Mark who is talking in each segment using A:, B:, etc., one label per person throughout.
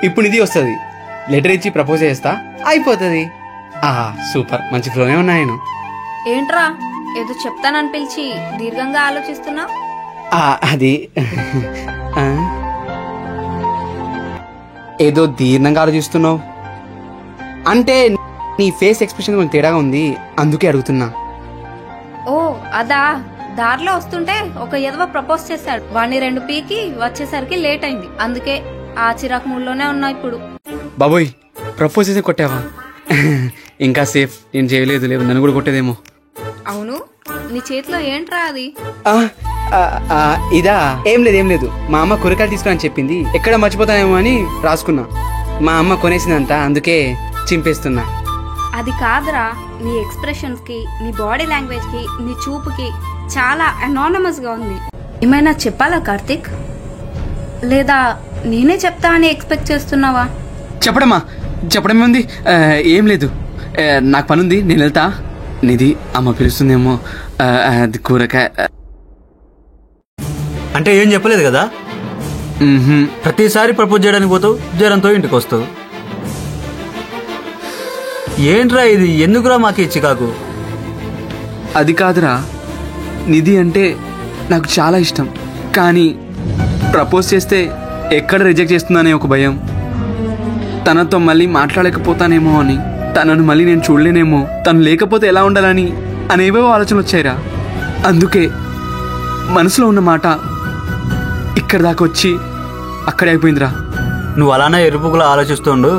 A: ఇప్పుడు నిధి వస్తుంది, లెటర్ ఇచ్చి ప్రపోజ్ చేస్తా, అయిపోతుంది. సూపర్, మంచి ఫ్లోనే ఉన్నా నేను.
B: ఏంట్రా ఏదో చెప్తానని పిలిచి దీర్ఘంగా ఆలోచిస్తున్నా?
A: అది ఏదో దీర్ఘంగా ఆలోచిస్తున్నావు అంటే నీ ఫేస్ ఎక్స్ప్రెషన్ కొంచెం తేడాగా ఉంది, అందుకే అడుగుతున్నా.
B: ఓ అదా, దారిలో వస్తుంటే ఒక ఎదవ ప్రపోజ్ చేశాడు. వాడిని 2 పీకి వచ్చేసరికి లేట్ అయింది, అందుకే ఆ చిరాకు మూడ్లోనే ఉన్నా ఇప్పుడు.
A: బాబోయ్, ప్రపోజ్ చేసి కొట్టావా? ఇంకా సేఫ్, నేను చేయలేదు, లేదు నన్ను కూడా కొట్టేదేమో.
B: అవును, నీ చేతిలో ఏంట్రా అది?
A: ఇదా? ఏం లేదు, మా అమ్మ కూరగాయలు తీసుకురా అని చెప్పింది, ఎక్కడ మర్చిపోతానేమో అని రాసుకున్నా. మా అమ్మ కొనేసిందంట, అందుకే చింపేస్తున్నా.
B: అది కాదురా, నీ ఎక్స్ప్రెషన్స్ కి, నీ బాడీ లాంగ్వేజ్ కి, నీ చూపుకి చాలా అనానమస్ గా ఉంది. ఏమైనా చెప్పాలా కార్తిక్? లేదా నేనే చెప్తా అని ఎక్స్పెక్ట్ చేస్తున్నావా?
A: చెప్పడం ఉంది. ఏం లేదు, నాకు పనుంది, నేను వెళ్తా. నిధి అమ్మ పిలుస్తుందేమో, అది కూరగాయ.
C: అంటే ఏం చెప్పలేదు కదా? ప్రతిసారి ప్రపోజ్ చేయడానికి పోతావు, జ్వరంతో ఇంటికి వస్తావు. ఏంట్రా ఇది, ఎందుకురా మాకు చికాకు?
A: అది కాదురా, నిధి అంటే నాకు చాలా ఇష్టం, కానీ ప్రపోజ్ చేస్తే ఎక్కడ రిజెక్ట్ చేస్తుందనే ఒక భయం. తనతో మళ్ళీ మాట్లాడలేకపోతానేమో అని, తనను మళ్ళీ నేను చూడలేనేమో, తను లేకపోతే ఎలా ఉండాలని అనేవో ఆలోచనలు వచ్చాయిరా. అందుకే మనసులో ఉన్న మాట ఇక్కడ దాకా వచ్చి అక్కడే అయిపోయిందిరా.
C: నువ్వు అలానే ఎరుపుకులా ఆలోచిస్తుండు,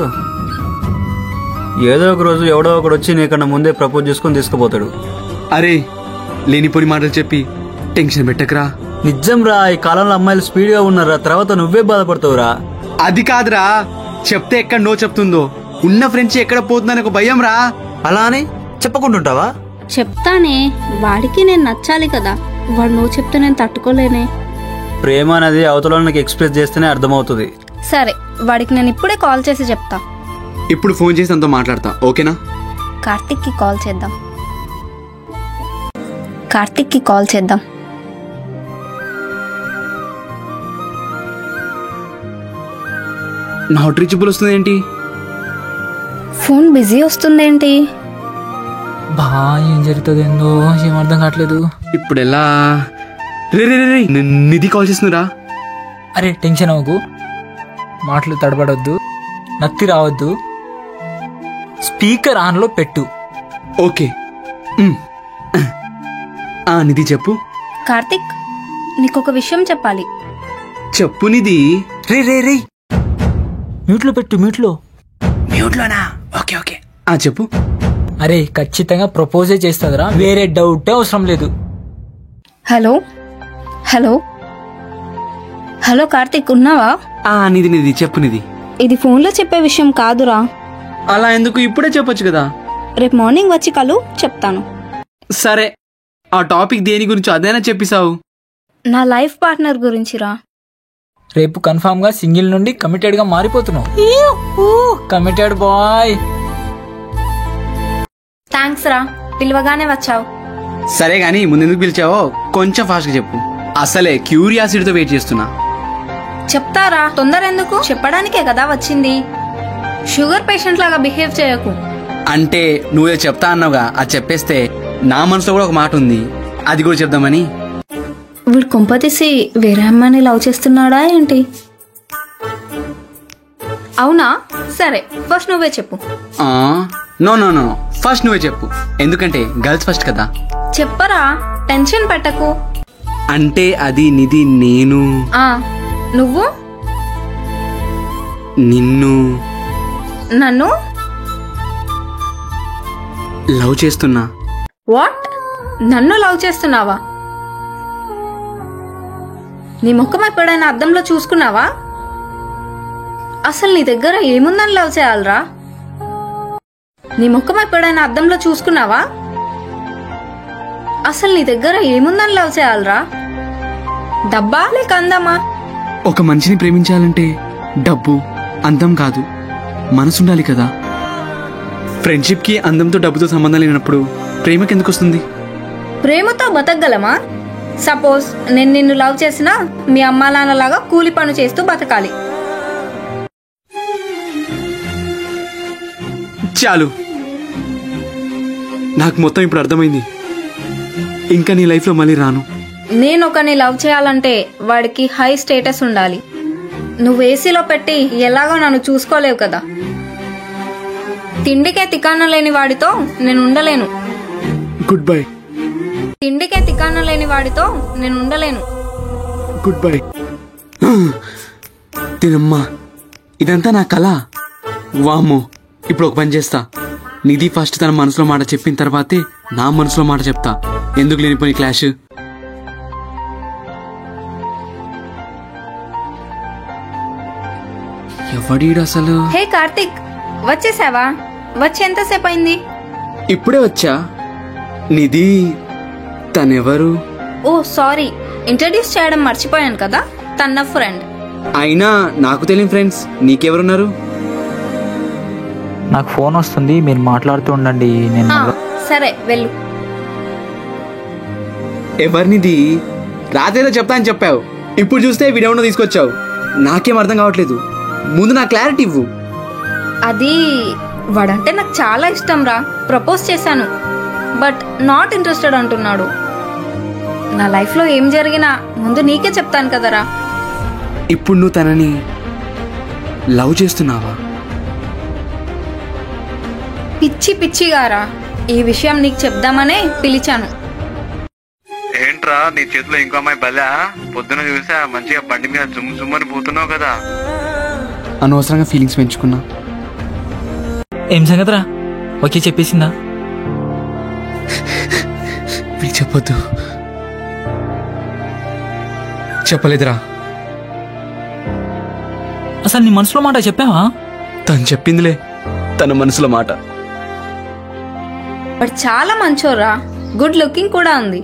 C: ఏదో ఒక రోజు ఎవడో ఒకడు వచ్చి నీకన్నా ముందే ప్రపోజ్ చేసుకుని తీసుకుపోతాడు.
A: అరే, లేనిపోని మాటలు చెప్పి టెన్షన్ పెట్టకరా.
C: నిజం రా, ఈ కాలంలో అమ్మాయిలు స్పీడ్గా ఉన్నారా, తర్వాత నువ్వే బాధపడతావురా.
A: అది కాదురా, చెప్తే ఎక్కడ నో చెప్తుందో, ఉన్న ఫ్రెండ్స్ ఎక్కడ పోతుందని ఒక భయం రా.
C: అలా అని చెప్పకుంటుంటావా?
B: చెప్తానే, వాడికి నేను నచ్చాలి కదా, వాడు నువ్వు చెప్తే నేను తట్టుకోలేనే.
C: ప్రేమ అనేది అవతల నాకు ఎక్స్ప్రెస్ చేస్తేనే అర్థమవుతుంది.
B: సరే, వాడికి నేను ఇప్పుడే కాల్ చేసి చెప్తా.
A: ఇప్పుడు ఫోన్ చేసి అంతా మాట్లాడతా, ఓకేనా?
B: కార్తిక్కి కాల్ చేద్దాం.
A: నాట్ రీచబుల్ వస్తుంది ఏంటి?
B: ఫోన్ బిజీ వస్తుందేంటి?
D: ఏం జరుగుతుందేందో ఏం అర్థం కావట్లేదు.
A: ఇప్పుడు ఎలా? నిధి కాల్ చేస్తుందిరా.
D: అరే టెన్షన్ అవ్వకు, మాటలు తడబడొద్దు, నత్తి రావద్దు, స్పీకర్ ఆన్లో పెట్టు.
A: ఓకే. నిధి చెప్పు.
B: కార్తిక్, నీకొక విషయం చెప్పాలి.
A: చెప్పు నిధి.
D: రే మ్యూట్లో పెట్టు,
A: మ్యూట్లోనా? ఓకే ఓకే, చెప్పు.
D: అరే ఖచ్చితంగా ప్రపోజే చేస్తుందిరా, వేరే డౌటే అవసరం లేదు.
B: హలో కార్తిక్, ఉన్నావా?
A: నిధి చెప్పు. నిధి,
B: ఇది ఫోన్లో చెప్పే విషయం కాదురా.
A: అలా ఎందుకు, ఇప్పుడే చెప్పొచ్చు కదా.
B: రేపు మార్నింగ్ వచ్చి కలు, చెప్తాను.
A: సరే, ఆ టాపిక్ దేని గురించి అదేనా చెప్పిసావు?
B: నా లైఫ్ పార్ట్నర్ గురించిరా.
D: రేపు కన్ఫామ్ గా సింగిల్ నుండి కమిటెడ్ గా మారిపోతున్నావు. Committed bye.
B: థ్యాంక్స్ రా, పిలవగానే వచ్చావు.
A: సరే గాని ముందెందుకు పిలిచావో కొంచెం ఫాస్ట్ గా చెప్పు. అసలే క్యూరియాసిటీతో వెయిట్ చేస్తున్నా.
B: చెప్తారా, తొందర ఎందుకు? చెప్పడానికే కదా వచ్చింది. షుగర్ పేషెంట్ లాగా బిహేవ్ చేయకు.
A: అంటే నువ్వే చెప్తా అన్నావుగా, అది చెప్పేస్తే నా మనసులో కూడా ఒక మాట ఉంది, అది కూడా చెప్దామని.
B: వీడు కొంపతీసి వేరే అమ్మాయిని లవ్ చేస్తున్నాడా ఏంటి? అవునా? సరే, ఫస్ట్ నువ్వే చెప్పు.
A: నో, ఫస్ట్ నువ్వే చెప్పు, ఎందుకంటే గర్ల్స్ ఫస్ట్ కదా.
B: చెప్పరా, టెన్షన్ పెట్టకు.
A: అంటే అది నిధి, నేను
B: నువ్వు నన్ను
A: లవ్ చేస్తున్నా.
B: వాట్? నన్ను లవ్ చేస్తున్నావా? నీ ముఖం ఎప్పుడైనా అద్దంలో చూసుకున్నావా? అసలు నీ దగ్గర ఏముందని లవ్ చేయాలరా? నీ ముఖం ఎప్పుడైనా అద్దంలో చూసుకున్నావా? అసలు నీ దగ్గర ఏముందని లవ్ చేయాలరా? డబ్బా లేక అందమా?
A: ఒక మనిషిని ప్రేమించాలంటే డబ్బు, అందం కాదు, మనసుండాలి కదా. ఫ్రెండ్షిప్ కి అందంతో డబ్బుతో సంబంధం లేనప్పుడు ప్రేమకి ఎందుకు వస్తుంది?
B: ప్రేమతో బతకగలమా? సపోజ్ నేను నిన్ను లవ్ చేసినా మీ అమ్మా నాన్నలాగా కూలి పని చేస్తూ బతకాలి.
A: చాలు, నాకు మొత్తం ఇప్పుడు అర్థమైంది. ఇంకా నీ లైఫ్లో మళ్ళీ రాను.
B: నేను ఒకరిని లవ్ చేయాలంటే వాడికి హై స్టేటస్ ఉండాలి. నువ్వు ఏసీలో పెట్టి ఎలాగో నన్ను చూసుకోలేవు కదా. తిండికే తికాణం లేని వాడితో నేను ఉండలేను.
A: Good bye.
B: తిండికే తికాణం లేని వాడితో నేను ఉండలేను.
A: Good bye. తినమ్మా, ఇదంతా నా కళ. వామ్మో, ఇప్పుడు ఒక పని చేస్తా. నిధి ఫస్ట్ తన మనసులో మాట చెప్పిన తర్వాతే నా మనసులో మాట చెప్తా. ఎందుకు లేనిపోయి క్లాష్. ఎవడీడు అసలు?
B: హే కార్తిక్, వచ్చేసావా? వచ్చి ఎంతసేపు అయింది?
A: ఇప్పుడే వచ్చా. నిధి తనెవరు?
B: ఓ సారీ, ఇంట్రడ్యూస్ చేయడం మర్చిపోయాను కదా. తన ఫ్రెండ్.
A: అయినా నాకు తెలియని ఫ్రెండ్స్ నీకెవరున్నారు?
D: నాకు ఫోన్ వస్తుంది, మీరు మాట్లాడుతూ ఉండండి. నేను
B: సరే వెళ్ళు.
A: ఎవరినిది? రాత్రిలో చెప్తా అని చెప్పావు, ఇప్పుడు చూస్తే వీడేమన్నా తీసుకొచ్చావు. నాకేం అర్థం కావట్లేదు. ముందు నా క్లారిటీ ఇవ్వు.
B: అది వాడంటే నాకు చాలా ఇష్టం రా. ప్రపోజ్ చేశాను, బట్ నాట్ ఇంట్రెస్టెడ్ అంటున్నాడు. నా లైఫ్లో ఏం జరిగినా ముందు నీకే చెప్తాను కదరా.
A: ఇప్పుడు నువ్వు తనని లవ్ చేస్తున్నావా?
B: పిచ్చి పిచ్చిగారా, ఈ విషయం నీకు చెప్దామనే పిలిచాను.
E: ఏంట్రా నీ చేతిలో ఇంకో అమ్మాయి బలా? పొద్దున చూసా మంచిగా బండి మీద జుమ్మని పోతున్నావు కదా.
A: అనవసరంగా ఫీలింగ్స్ పెంచుకున్నా.
D: ఏం సంగతిరా? ఓకే చెప్పేసిందా?
A: వీళ్ళు చెప్పొద్దు. చెప్పలేదురా.
D: అసలు నీ మనసులో మాట చెప్పావా?
A: తను చెప్పిందిలే తన మనసులో మాట.
B: బట్ చాలా మంచోరా, గుడ్ లుకింగ్ కూడా ఉంది.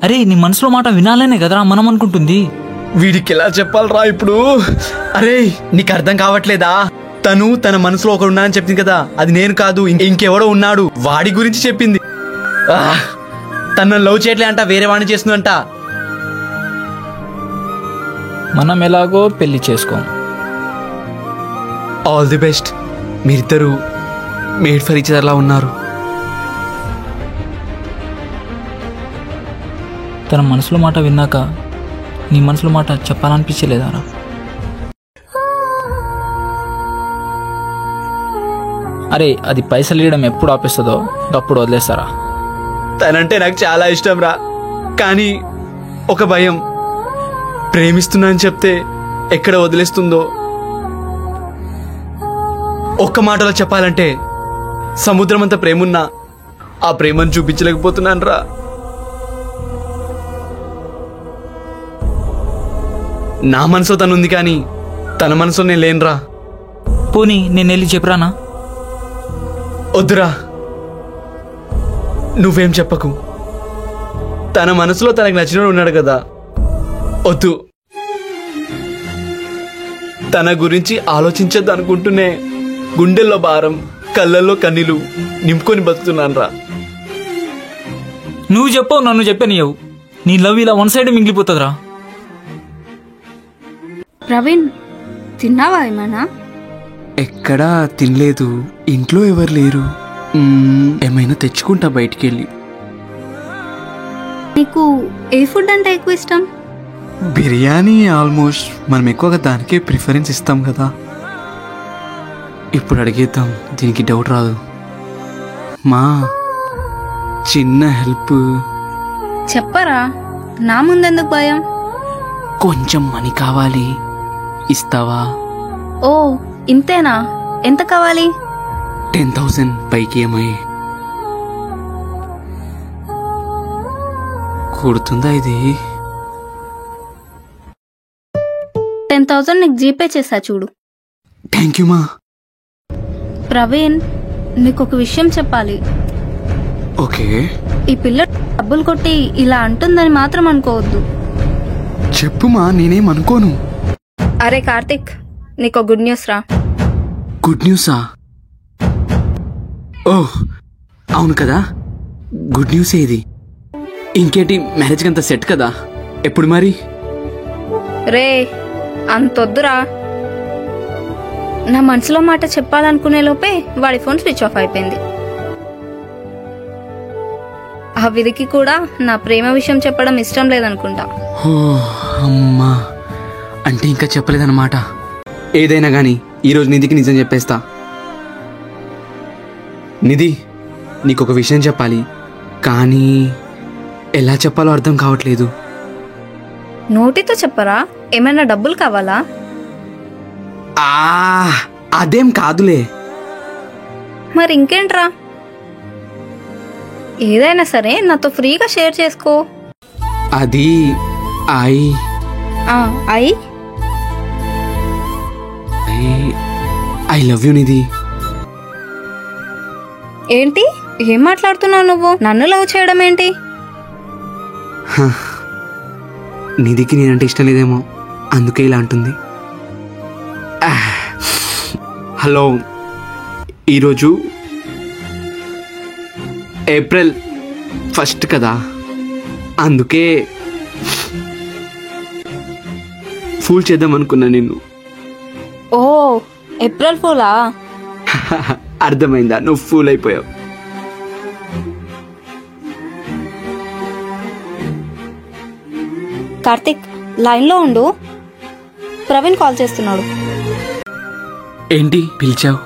D: అరే నీ మనసులో మాట వినాలనే కదరా మనం అనుకుంటుంది.
A: వీడికి ఎలా చెప్పాలరా ఇప్పుడు? అరే నీకు అర్థం కావట్లేదా? తను తన మనసులో ఒకడు ఉన్నా అని చెప్పింది కదా, అది నేను కాదు, ఇంకెవడో ఉన్నాడు. వాడి గురించి చెప్పింది. తను లవ్ చేయట్లే అంట, వేరే వాడిని చేస్తుందంట.
D: మనం ఎలాగో పెళ్లి చేసుకోం.
A: All the best. మీరిద్దరూ మేడ్ ఫర్ ఈచ్ అదర్లా ఉన్నారు.
D: తన మనసులో మాట విన్నాక నీ మనసులో మాట చెప్పాలనిపించలేదారా? అరే అది పైసలు ఇవ్వడం ఎప్పుడు ఆపేస్తుందో అప్పుడు వదిలేస్తారా?
A: తనంటే నాకు చాలా ఇష్టం రా, కానీ ఒక భయం. ప్రేమిస్తున్నా అని చెప్తే ఎక్కడ వదిలేస్తుందో. ఒక్క మాటలో చెప్పాలంటే సముద్రం అంత ప్రేమున్నా ఆ ప్రేమను చూపించలేకపోతున్నాను రా. నా మనసులో తను ఉంది, కానీ తన మనసులో నేను లేనురా.
D: పోనీ నేను వెళ్ళి చెప్పరానా?
A: వద్దురా, నువ్వేం చెప్పకు. తన మనసులో తనకు నచ్చినోడు ఉన్నాడు కదా, వద్దు. తన గురించి ఆలోచించద్దు అనుకుంటూనే గుండెల్లో భారం, కళ్ళల్లో కన్నీలు నింపుకొని బతుకుతున్నాను రా.
D: నువ్వు చెప్పవు, నన్ను చెప్పనియవు. నీ లవ్ ఇలా వన్ సైడ్ మిగిలిపోతుందిరా.
B: ప్రవీణ్, తిన్నావా ఏమైనా?
A: ఎక్కడా తినలేదు. ఇంట్లో ఎవరు లేరు. ఏమైనా తెచ్చుకుంటా బయటికి వెళ్ళి.
B: నీకు ఏ ఫుడ్ అంటే ఎక్కువ ఇష్టం?
A: బిర్యానీ. ఆల్మోస్ట్ మనం ఎక్కువగా దానికే ప్రిఫరెన్స్ ఇస్తాం కదా. ఇప్పుడు అడిగేద్దాం, దీనికి డౌట్ రాదు. మా చిన్న హెల్ప్
B: చెప్పరా, నా ముందెందుకు భయం?
A: కొంచెం మనీ కావాలి, ఇస్తావా?
B: ఓ ఇంతేనా? ఎంత కావాలి?
A: 10,000 పైకి. ఏమై కుడుతుందా ఇది?
B: 10,000 నీకు జీపే చేసా చూడు.
A: థ్యాంక్ యూ మా.
B: ప్రవీణ్, నీకు ఒక విషయం చెప్పాలి.
A: ఓకే,
B: ఈ పిల్ల డబ్బులు కొట్టి ఇలా అంటుందని మాత్రం అనుకోవద్దు.
A: చెప్పుమా, నేనేం అనుకోను.
B: అరే కార్తిక్, నీకు గుడ్ న్యూస్ రా.
A: గుడ్ న్యూసా? ఓహ్ అవును కదా, గుడ్ న్యూస్ ఏది? ఇంకేంటి, మ్యారేజ్కి అంత సెట్ కదా? ఎప్పుడు మరి?
B: రే అంతొద్దురా. నా మనసులో మాట చెప్పాలనుకునే లోపే వాడి ఫోన్ స్విచ్ ఆఫ్ అయిపోయింది. ఆ విధికి కూడా నా ప్రేమ విషయం చెప్పడం ఇష్టం లేదనుకుంటా.
A: ఓ అమ్మా, అంటే ఇంకా చెప్పలేదన్నమాట. ఏదైనా కానీ ఈరోజు నిధికి నిజం చెప్పేస్తా. నిధి, నీకు ఒక విషయం చెప్పాలి, కానీ ఎలా చెప్పాలో అర్థం కావట్లేదు.
B: నోటితో చెప్పరా? ఏమైనా డబ్బులు కావాలా?
A: అదేం కాదులే.
B: మరి ఇంకేంట్రా? ఏదైనా సరే నాతో ఫ్రీగా షేర్ చేసుకో.
A: అది
B: ఐ
A: ఐ లవ్ యూ నిధి.
B: ఏంటి? ఏం మాట్లాడుతున్నావు నువ్వు? నన్ను లవ్ చేయడం ఏంటి?
A: నిధికి నేనంటే ఇష్టం లేదేమో, అందుకే ఇలా అంటుంది. హలో, ఈరోజు ఏప్రిల్ 1 కదా, అందుకే ఫూల్ చేద్దాం అనుకున్నా నిన్ను.
B: ఓ, ఏప్రిల్ ఫూలా?
A: అర్థమైందా? నువ్వు ఫూల్ అయిపోయావు.
B: కార్తిక్, లైన్లో ఉండు. ప్రవీణ్ కాల్ చేస్తున్నాడు.
A: ఏంటి పిలిచావు?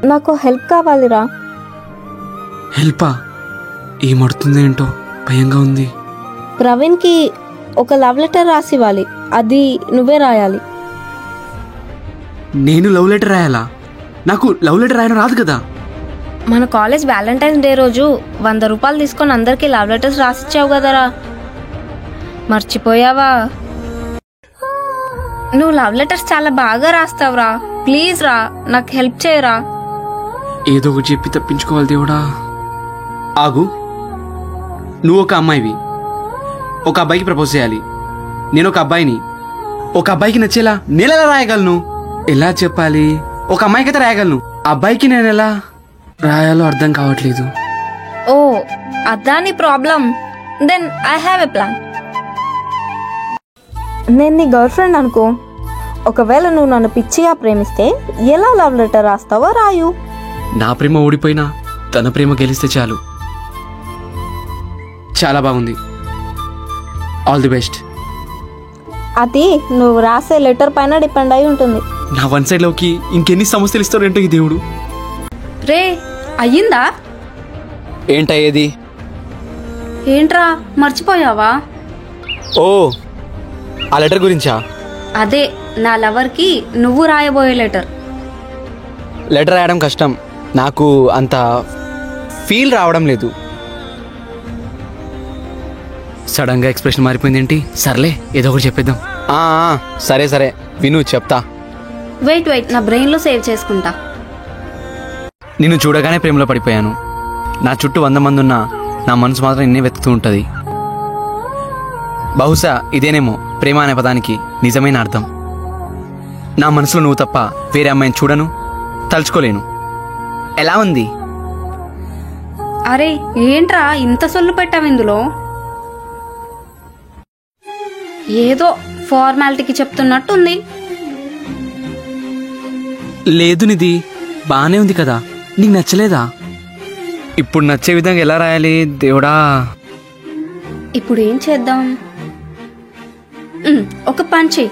B: నాకు హెల్ప్ కావాలిరా.
A: హెల్పా? ఏమడుతుందో ఏంటో, భయంగా ఉంది.
B: ప్రవీణ్కి ఒక లవ్ లెటర్ రాసి ఇవ్వాలి. అది నువ్వే రాయాలి.
A: నేను లవ్ లెటర్ రాయాలా? నాకు లవ్ లెటర్ రాయడం రాదు కదా.
B: మన కాలేజ్ వ్యాలంటైన్స్ డే రోజు 100 రూపాయలు తీసుకొని అందరికీ లవ్ లెటర్స్ రాసిచ్చావు కదరా, మర్చిపోయావా? నువ్వు లవ్ లెటర్స్ చాలా బాగా రాస్తావురా. ప్లీజ్ రా, నాకు హెల్ప్ చేయరా.
A: ఏదో ఒకటి చెప్పి తప్పించుకోవాలి దేవుడా. ఆగు, నువ్వు ఒక అమ్మాయివి, ఒక అబ్బాయికి ప్రపోజ్ చేయాలి. నేను ఒక అబ్బాయిని, ఒక అబ్బాయికి నచ్చేలా నేను ఎలా రాయగలను? ఎలా చెప్పాలి? ఒక అమ్మాయికి అయితే రాయగలను, అబ్బాయికి నేను ఎలా రాయాలో అర్థం కావట్లేదు.
B: ఓ, అదా నీ problem? Then I have a plan. నేను నీ గర్ల్ ఫ్రెండ్ అనుకో. ఒకవేళ నువ్వు నన్ను పిచ్చిగా ప్రేమిస్తే ఎలా లవ్ లెటర్ రాస్తావో రాయు.
A: నా ప్రేమ ఓడిపోయినా తన ప్రేమ గెలిస్తే చాలు. చాలా బాగుంది. All the best.
B: అది నువ్వు రాసే లెటర్ పైన డిపెండ్ అయి ఉంటుంది.
A: నా వన్ సైడ్ లోకి ఇంకెన్ని సమస్యలు ఇస్తాడంటో ఈ దేవుడు.
B: రే, అయ్యిందా?
A: ఏంటయ్యేది?
B: ఏంట్రా, మర్చిపోయావా?
A: ఓ, ఆ లెటర్ గురించా?
B: అదే, నా లవర్కి నువ్వు రాయబోయే లెటర్.
A: లెటర్ రాయడం కష్టం, నాకు అంత ఫీల్ రావడం లేదు. సడన్గా ఎక్స్ప్రెషన్ మారిపోయింది ఏంటి? సర్లే, ఏదో ఒకటి చెప్పేద్దాం. సరే సరే, విను చెప్తా.
B: వెయిట్, నా బ్రెయిన్లో సేవ్ చేసుకుంటా.
A: నిన్ను చూడగానే ప్రేమలో పడిపోయాను. నా చుట్టూ 100 మంది ఉన్నా నా మనసు మాత్రం నిన్నే వెతుకుతూ ఉంటుంది. బహుశా ఇదేనేమో ప్రేమ అనే పదానికి నిజమైన అర్థం. నా మనసులో నువ్వు తప్ప వేరే అమ్మాయిని చూడను, తలుచుకోలేను. ఎలా ఉంది?
B: అరే ఏంట్రా ఇంత సొల్లు పెట్టావు ఇందులో? ఏదో ఫార్మాలిటీకి చెప్తున్నట్టుంది.
A: లేదు నిధి, బానే ఉంది కదా. నీకు నచ్చలేదా? ఇప్పుడు నచ్చే విధంగా ఎలా రాయాలి దేవుడా?
B: ఇప్పుడు ఏం చేద్దాం? ఒక పని.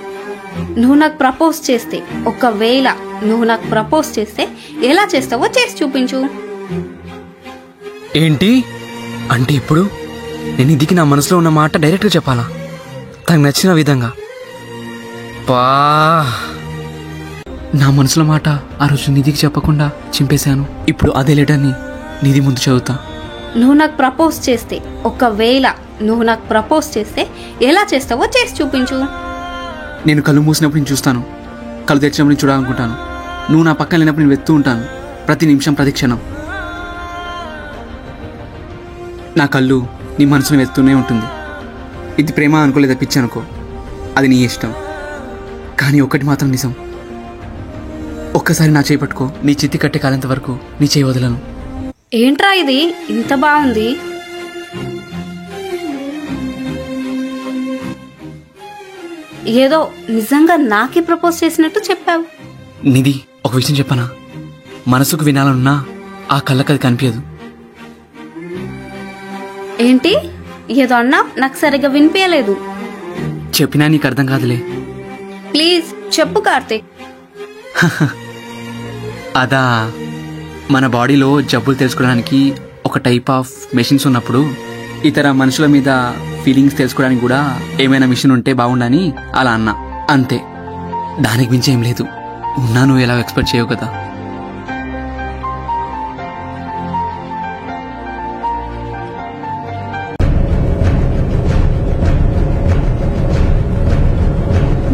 B: నువ్వు నాకు ప్రపోజ్ చేస్తే, ఒకవేళ నువ్వు నాకు ప్రపోజ్ చేస్తే ఎలా చేస్తావో చేసి చూపించు.
A: ఏంటి అంటే ఇప్పుడు నేను ఇదికి నా మనసులో ఉన్న మాట డైరెక్ట్గా చెప్పాలా, తనకు నచ్చిన విధంగా? పా, నా మనసులో మాట ఆ రోజు నిధికి చెప్పకుండా చింపేశాను. ఇప్పుడు అదే లెటర్ని నిధి ముందు చదువుతా.
B: నువ్వు నాకు ప్రపోజ్ చేస్తే, ఒకవేళ నువ్వు నాకు ప్రపోజ్ చేస్తే ఎలా చేస్తావో చేసి చూపించు.
A: నేను కళ్ళు మూసినప్పుడు నేను చూస్తాను, కళ్ళు తెరిచినప్పుడు నేను చూడాలనుకుంటాను. నువ్వు నా పక్కన లేనప్పుడు నేను వెతుతూ ఉంటాను, ప్రతి నిమిషం ప్రతి క్షణం. నా కళ్ళు నీ మనసుని వెతుతూనే ఉంటుంది. ఇది ప్రేమ అనుకోలేదా పిచ్చి అనుకో, అది నీ ఇష్టం. కానీ ఒక్కటి మాత్రం నిజం, ఒక్కసారి నా చేయి పట్టుకో, నీ చిత్తి కట్టే కాలంత వరకు నీ చేయి వదలను.
B: ఏంట్రా ఇది ఇంత బాగుంది? ఏదో నిజంగా నాకే ప్రపోజ్ చేసినట్టు చెప్పావు.
A: నిధి, ఒక విషయం చెప్పనా? మనసుకు వినాలనున్నా ఆ కళ్ళకి అది కనిపించదు.
B: ఏంటి ఏదో అన్నా? నాకు సరిగ్గా వినిపించలేదు.
A: చెప్పినా నీకు అర్థం కాదులే.
B: ప్లీజ్ చెప్పు కార్తీక్.
A: అదా, మన బాడీలో జబ్బులు తెలుసుకోవడానికి ఒక టైప్ ఆఫ్ మెషిన్స్ ఉన్నప్పుడు ఇతర మనుషుల మీద ఫీలింగ్స్ తెలుసుకోవడానికి కూడా ఏమైనా మిషన్ ఉంటే బాగుండని అలా అన్నా, అంతే. దానికి మించి ఏం లేదు. ఉన్నా నువ్వు ఎలా ఎక్స్పెక్ట్ చేయవు కదా.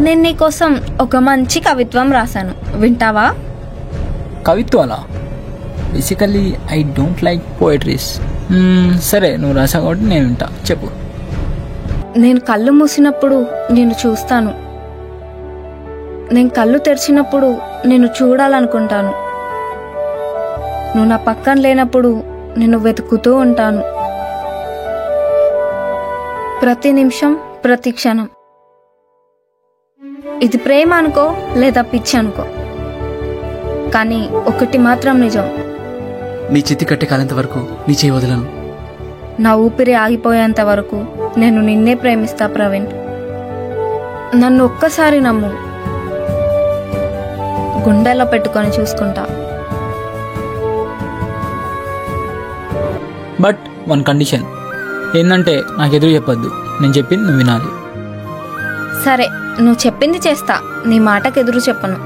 B: నేను నీకోసం ఒక మంచి కవిత్వం రాశాను, వింటావా?
D: కవిత్వాలా? Basically I don't like poetries. సరే, నువ్వు రాసావు కాబట్టి నేను వింటా, చెప్పు.
B: నేను కళ్ళు మూసినప్పుడు నేను చూస్తాను, నేను కళ్ళు తెరిచినప్పుడు నేను చూడాలనుకుంటాను, నువ్వు నా పక్కన లేనప్పుడు నేను వెతుకుతూ ఉంటాను, ప్రతి నిమిషం ప్రతి క్షణం. ఇది ప్రేమ అనుకో లేదా పిచ్చి అనుకో, కానీ ఒకటి మాత్రం నిజం,
A: నీ చిత్తి కట్టే కాలంత వరకు నీ చేయి వదలను.
B: నా ఊపిరి ఆగిపోయేంత వరకు నేను నిన్నే ప్రేమిస్తా ప్రవీణ్. నన్ను ఒక్కసారి నమ్ము, గుండెల్లో పెట్టుకొని చూసుకుంటా.
D: బట్ వన్ కండిషన్ ఏంటంటే నాకు ఎదురు చెప్పొద్దు, నేను చెప్పింది నువ్వు వినాలి.
B: సరే, నువ్వు చెప్పింది చేస్తా, నీ మాటకు ఎదురు చెప్పను.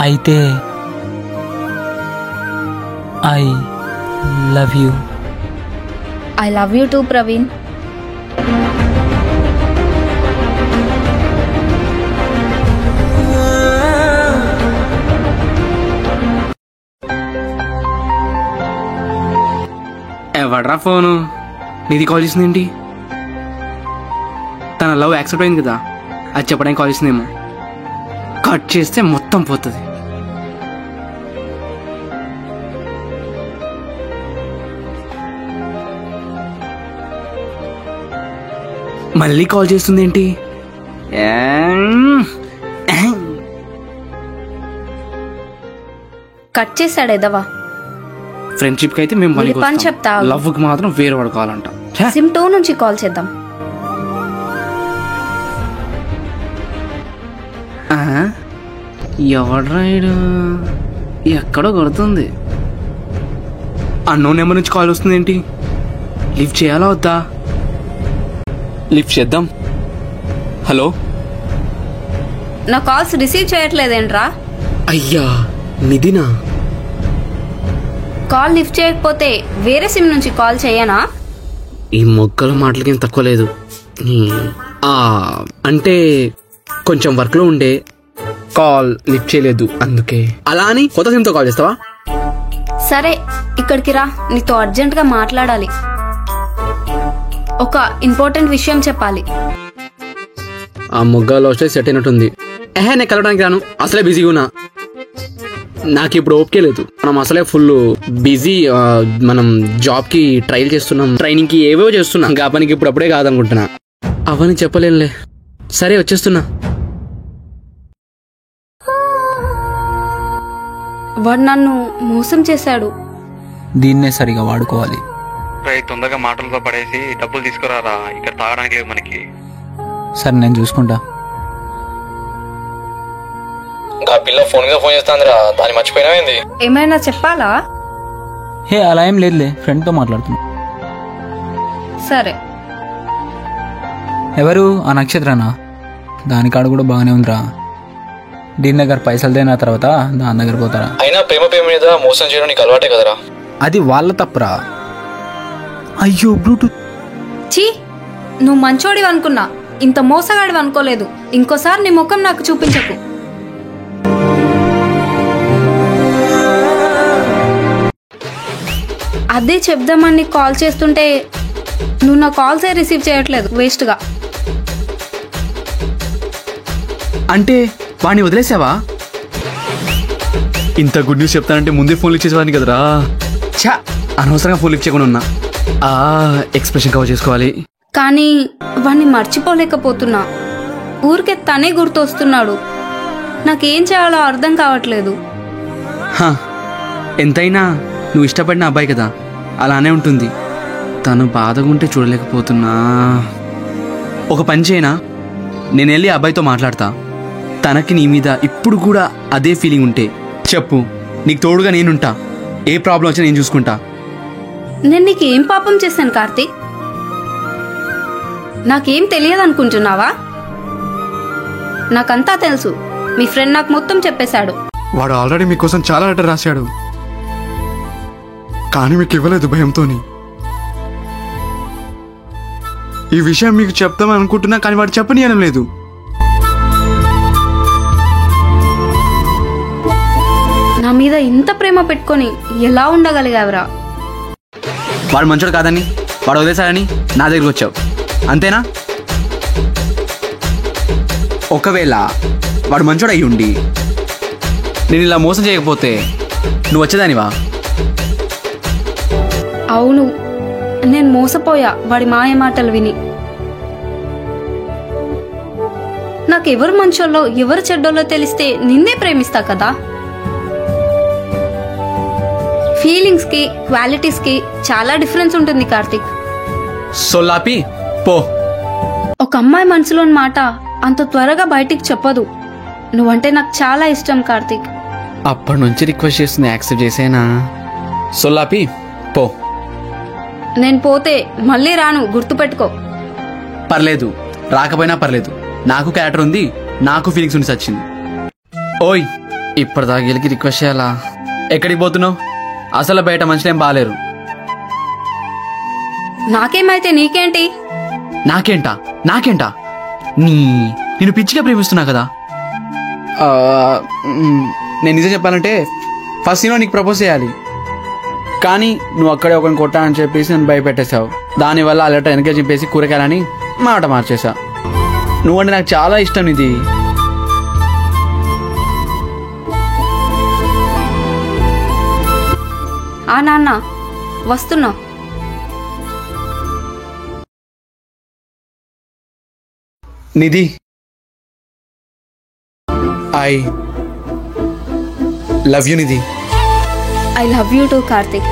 D: అయితే I love you.
B: I love you two Praveen.
A: ఎవడ్రా ఫోను? నీది కాల్ చేసింది ఏంటి? తన లవ్ యాక్సెప్ట్ అయింది కదా, అది చెప్పడానికి కాల్ చేసిందేమో. కట్ చేస్తే మొత్తం పోతుంది. మళ్ళీ కాల్ చేస్తుంది ఏంటి?
B: కట్ చేశాడు ఎదవా.
A: ఫ్రెండ్షిప్ కి అయితే మేము
B: నీ పని చెప్తా.
A: లవ్ కి మాత్రం వేరే వాడు కావాలంట.
B: సిమ్ 2 నుంచి కాల్ చేద్దాం.
A: ఎవడ్రాయుడు? ఎక్కడో కొడుతుంది. అన్నోన్ నెంబర్ నుంచి కాల్ వస్తుంది ఏంటి? లిఫ్ట్ చేయాలా వద్దా? లిఫ్ట్ చేద్దాం. హలో,
B: నా కాల్స్ రిసీవ్ చేయట్లేదేంట్రా?
A: అయ్యా నిధినా?
B: కాల్ లిఫ్ట్ చేయకపోతే వేరే సిమ్ నుంచి కాల్ చేయనా?
A: ఈ మొక్కల మాటలకేం తక్కువ లేదు. అంటే కొంచెం వర్క్ లో ఉండే, కాల్ లిఫ్ట్ చేయలేదు, అందుకే. అలా అని కొత్త సిమ్ తో కాల్ చేస్తావా?
B: సరే, ఇక్కడికి రా, నీతో అర్జెంట్ గా మాట్లాడాలి. ఒక ఇంపార్టెంట్ విషయం చెప్పాలి.
A: ఆ మొగ్గలో వస్తే సెట్ అయినట్టుంది. నేను కలవడానికి రాను, అసలే బిజీగా ఉన్నా. నాకు ఇప్పుడు ఓపికే లేదు. మనం అసలే ఫుల్ బిజీ. మనం జాబ్ కి ట్రైల్ చేస్తున్నాం, ట్రైనింగ్ కి ఏవేవో చేస్తున్నాం. ఆ పనికి ఇప్పుడు అప్పుడే కాదనుకుంటున్నా. అవన్నీ చెప్పలేనులే. సరే, వచ్చేస్తున్నా.
B: వాడు నన్ను మోసం చేశాడు.
D: దీన్నే సరిగా వాడుకోవాలి.
E: తొందరగా మాటలతో పడేసి డబ్బులు తీసుకురారా, ఇక్కడ తాగడానికి లేవు మనకి.
D: సరే, నేను చూసుకుంటా.
F: ఆ పిల్ల ఫోన్ మీద ఫోన్ చేస్తాందిరా, దాన్ని మర్చిపోయినావేంది?
B: ఏమైనా చెప్పాలా?
D: హే, అలా ఏం లేదులే, ఫ్రెండ్తో మాట్లాడుతున్నా.
B: సరే.
D: ఎవరు? ఆ నక్షత్రనా? దానికాడ కూడా బాగానే ఉందిరా. దీని దగ్గర పైసలు దేనా తర్వాత దాని దగ్గర పోతారా?
F: అయినా ప్రేమ మీద మోసం చేయడం నీకు అలవాటే కదరా.
D: అది వాళ్ళ తప్పురా. అయ్యో బ్లూటూత్.
B: చీ, నువ్వు మంచోడివి అనుకున్నా, ఇంత మోసగాడివి అనుకోలేదు. ఇంకోసారి నీ ముఖం నాకు చూపించకు. అదే చెప్దామని కాల్ చేస్తుంటే నువ్వు నా కాల్సే రిసీవ్ చేయట్లేదు, వేస్ట్గా.
A: అంటే వాడిని వదిలేసావా? ఇంత గుడ్ న్యూస్ చెప్తానంటే ముందే ఫోన్ లిఫ్ట్ చేసేవాడిని కదరా. ఛా, అనవసరంగా ఫోన్ లిఫ్ట్ చేయకుండా ఉన్నా. ఎక్స్ప్రెషన్ కవర్ చేసుకోవాలి.
B: కానీ వాణ్ణి మర్చిపోలేకపోతున్నా. ఊరికే తనే గుర్తొస్తున్నాడు. నాకేం చేయాలో అర్థం కావట్లేదు.
A: హా, ఎంతైనా నువ్వు ఇష్టపడిన అబ్బాయి కదా, అలానే ఉంటుంది. తను బాధగా ఉంటే చూడలేకపోతున్నా. ఒక పని చేయనా, నేను వెళ్ళి ఆ అబ్బాయితో మాట్లాడతా. తనకి నీ మీద ఇప్పుడు కూడా అదే ఫీలింగ్ ఉంటే చెప్పు, నీకు తోడుగా నేనుంటా. ఏ ప్రాబ్లం వచ్చినా నేను చూసుకుంటా.
B: నేను నీకేం పాపం చేశాను కార్తీక్? నాకేం తెలియదు అనుకుంటున్నావా? నాకంతా తెలుసు. మీ ఫ్రెండ్ నాకు మొత్తం చెప్పేశాడు.
G: వాడు ఆల్రెడీ మీకోసం చాలా లెటర్ రాశాడు, కానీ మీకు ఇవ్వలేదు భయంతోని. ఈ విషయం మీకు చెప్తామని అనుకుంటున్నా, కానీ వాడు చెప్పనీయడం లేదు.
B: నా మీద ఇంత ప్రేమ పెట్టుకొని ఎలా ఉండగలిగావురా?
A: వాడు మంచోడు కాదని, వాడు వదిలేశాడని నా దగ్గరికి వచ్చావు, అంతేనా? ఒకవేళ వాడు మంచోడు అయ్యి ఉండి నేను ఇలా మోసం చేయకపోతే నువ్వు వచ్చేదానివా?
B: అవును, నేను మోసపోయా వాడి మాయ మాటలు విని. నాకెవరు మంచోళ్ళో ఎవరు చెడ్డోళ్ళో తెలిస్తే నిన్నే ప్రేమిస్తా కదా. ఫీలింగ్స్ కి క్వాలిటీస్ కి చాలా డిఫరెన్స్ ఉంటుంది కార్తీక్.
A: సొల్లాపి పో.
B: ఒక అమ్మాయి మనసులోని మాట అంత త్వరగా బయటికి చెప్పదు. నువ్వంటే నాకు చాలా ఇష్టం కార్తీక్.
A: అప్పటి నుంచి రిక్వెస్ట్ చేస్తుంది, యాక్సెప్ట్ చేసేనా? సొల్లాపి పో.
B: నేను పోతే మళ్ళీ రాను, గుర్తుపెట్టుకో.
A: పర్లేదు, రాకపోయినా పర్లేదు. నాకు క్యారెక్టర్ ఉంది, నాకు ఫీలింగ్స్ ఉండి వచ్చింది. ఓయ్, ఇప్పటిదాకా గెలికి రిక్వెస్ట్ చేయాలా? ఎక్కడికి పోతున్నావు? అసలు బయట మనుషులేం బాలేరు.
B: నాకేమైతే నీకేంటి?
A: నాకేంటా? నేను పిచ్చిగా ప్రేమిస్తున్నా కదా. నేను నిజం చెప్పాలంటే ఫస్ట్ నీకు ప్రపోజ్ చేయాలి, కానీ నువ్వు అక్కడే ఒకరిని కొట్టా అని చెప్పేసి నన్ను భయపెట్టేశావు. దానివల్ల ఆ లెటర్ వెనక చెప్పేసి కూరగాయలని మాట మార్చేసా. నువ్వంటే నాకు చాలా ఇష్టం. ఇది
B: ఆ నాన్న వస్తున్నా.
A: Nidhi, I love you Nidhi.
B: I love you too Karthik.